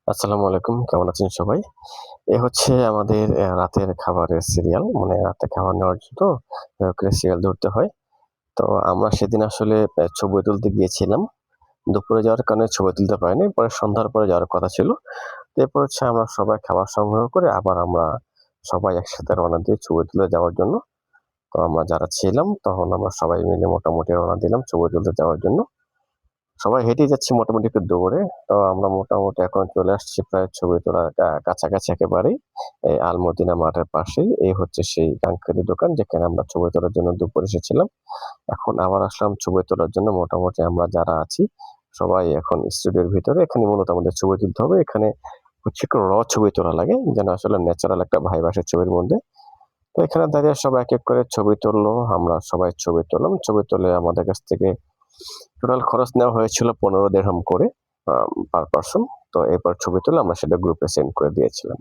আসসালামু আলাইকুম। কেমন আছেন সবাই? এ হচ্ছে আমাদের রাতের খাবারের সিরিয়াল। মানে রাতে খাবার নেওয়ার জন্য করে সিরিয়াল ধরতে হয়। তো আমরা সেদিন আসলে ছবি তুলতে গিয়েছিলাম। দুপুরে যাওয়ার কারণে ছবি তুলতে পারিনি। পরে সন্ধ্যার পরে যাওয়ার কথা ছিল। তো এরপর হচ্ছে আমরা সবাই খাবার সংগ্রহ করে আবার আমরা সবাই একসাথে রওনা দিই ছবি তুলে যাওয়ার জন্য। তো আমরা যারা ছিলাম তখন আমরা সবাই মিলে মোটামুটি রওনা দিলাম ছবি তুলতে যাওয়ার জন্য। সবাই হেঁটেই যাচ্ছি মোটামুটি একটু দৌড়ে। তো আমরা মোটামুটি এখন চলে আসছি প্রায় ছবি তোলার কাছাকাছি একেবারেই। এই আলমদিনা মাঠের পাশেই। এই হচ্ছে সেই কাঙ্ক্ষিত দোকান যেখানে আমরা ছবি তোলার জন্য দুপুরে এসেছিলাম। এখন আবার আসলাম ছবি তোলার জন্য। মোটামুটি আমরা যারা আছি সবাই এখন স্টুডিওর ভিতরে। এখানে মূলত আমাদের ছবি তুলতে হবে। এখানে হচ্ছে একটু ছবি তোলা লাগে যেন আসলে ন্যাচারাল একটা ভাইব আসে ছবির মধ্যে। তো এখানে দাঁড়িয়ে সবাই এক, এক করে ছবি তুললো। আমরা সবাই ছবি তুললাম। ছবি তুলে আমাদের কাছ থেকে টোটাল খরচ নেওয়া হয়েছিল ১৫ দিরহাম করে পার পারসন। তো এরপর ছবি তুলে আমরা সেটা গ্রুপে সেন্ড করে দিয়েছিলাম।